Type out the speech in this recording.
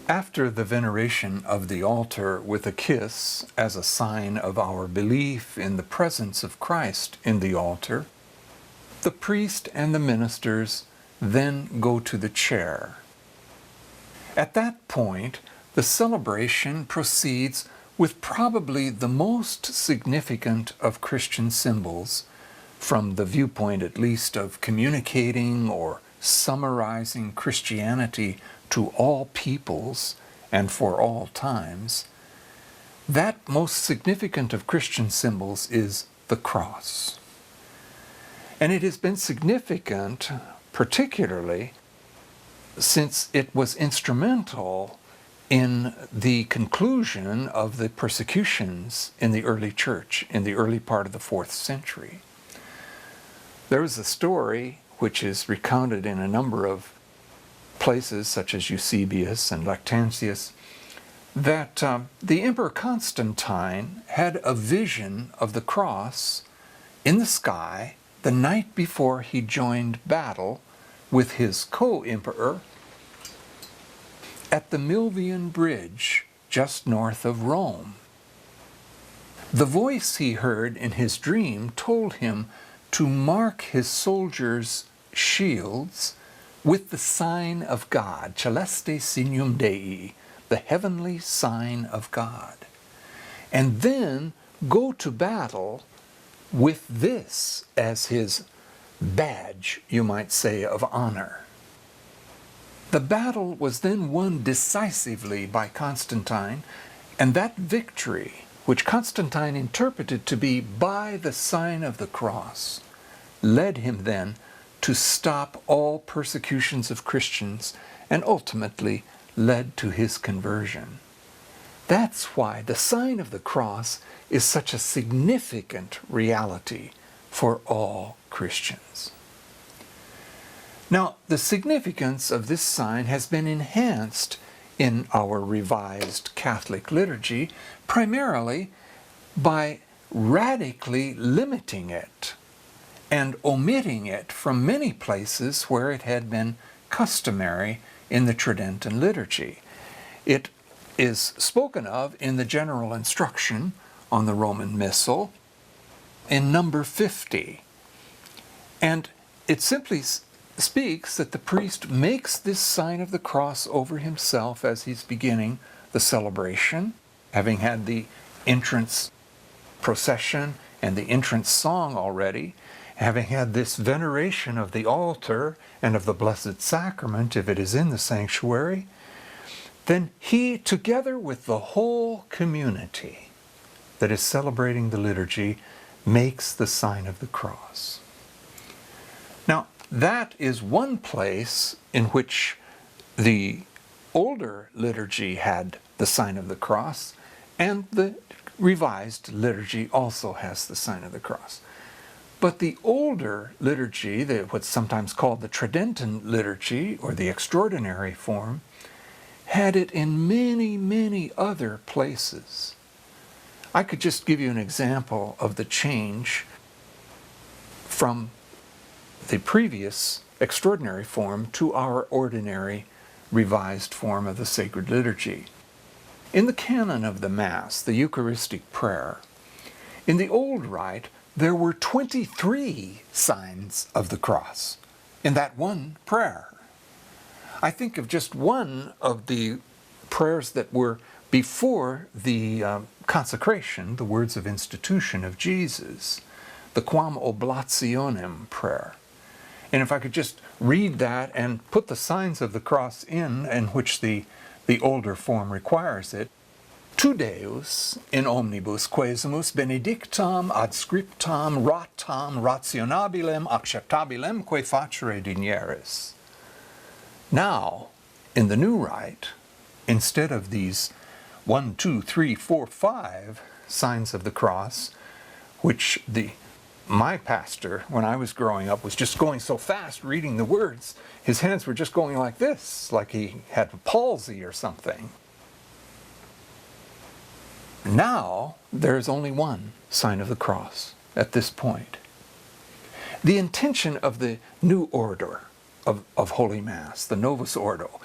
After the veneration of the altar with a kiss as a sign of our belief in the presence of Christ in the altar, the priest and the ministers then go to the chair. At that point, the celebration proceeds with probably the most significant of Christian symbols, from the viewpoint at least of communicating or summarizing Christianity to all peoples and for all times. That most significant of Christian symbols is the cross. And it has been significant, particularly since it was instrumental in the conclusion of the persecutions in the early church, in the early part of the 4th century. There is a story which is recounted in a number of places, such as Eusebius and Lactantius, that the Emperor Constantine had a vision of the cross in the sky the night before he joined battle with his co-emperor at the Milvian Bridge just north of Rome. The voice he heard in his dream told him to mark his soldiers' shields with the sign of God, Celeste Signum Dei, the heavenly sign of God, and then go to battle with this as his badge, you might say, of honor. The battle was then won decisively by Constantine, and that victory, which Constantine interpreted to be by the sign of the cross, led him then to stop all persecutions of Christians and ultimately led to his conversion. That's why the sign of the cross is such a significant reality for all Christians. Now, the significance of this sign has been enhanced in our revised Catholic liturgy primarily by radically limiting it and omitting it from many places where it had been customary in the Tridentine liturgy. It is spoken of in the general instruction on the Roman Missal in number 50. And it simply speaks that the priest makes this sign of the cross over himself as he's beginning the celebration, having had the entrance procession and the entrance song already, having had this veneration of the altar and of the Blessed Sacrament, if it is in the sanctuary, then he, together with the whole community that is celebrating the liturgy, makes the sign of the cross. Now, that is one place in which the older liturgy had the sign of the cross, and the revised liturgy also has the sign of the cross. But the older liturgy, what's sometimes called the Tridentine liturgy, or the extraordinary form, had it in many, many other places. I could just give you an example of the change from the previous extraordinary form to our ordinary revised form of the sacred liturgy. In the canon of the Mass, the Eucharistic prayer, in the old rite, there were 23 signs of the cross in that one prayer. I think of just one of the prayers that were before the consecration, the words of institution of Jesus, the Quam Oblationem prayer. And if I could just read that and put the signs of the cross in which the older form requires it. Tu Deus in omnibus quesumus benedictam adscriptam ratam rationabilem acceptabilem que facere digneris. Now, in the new rite, instead of these 1, 2, 3, 4, 5 signs of the cross, which my pastor, when I was growing up, was just going so fast reading the words, his hands were just going like this, like he had a palsy or something. Now, there's only one sign of the cross at this point. The intention of the new order of Holy Mass, the Novus Ordo,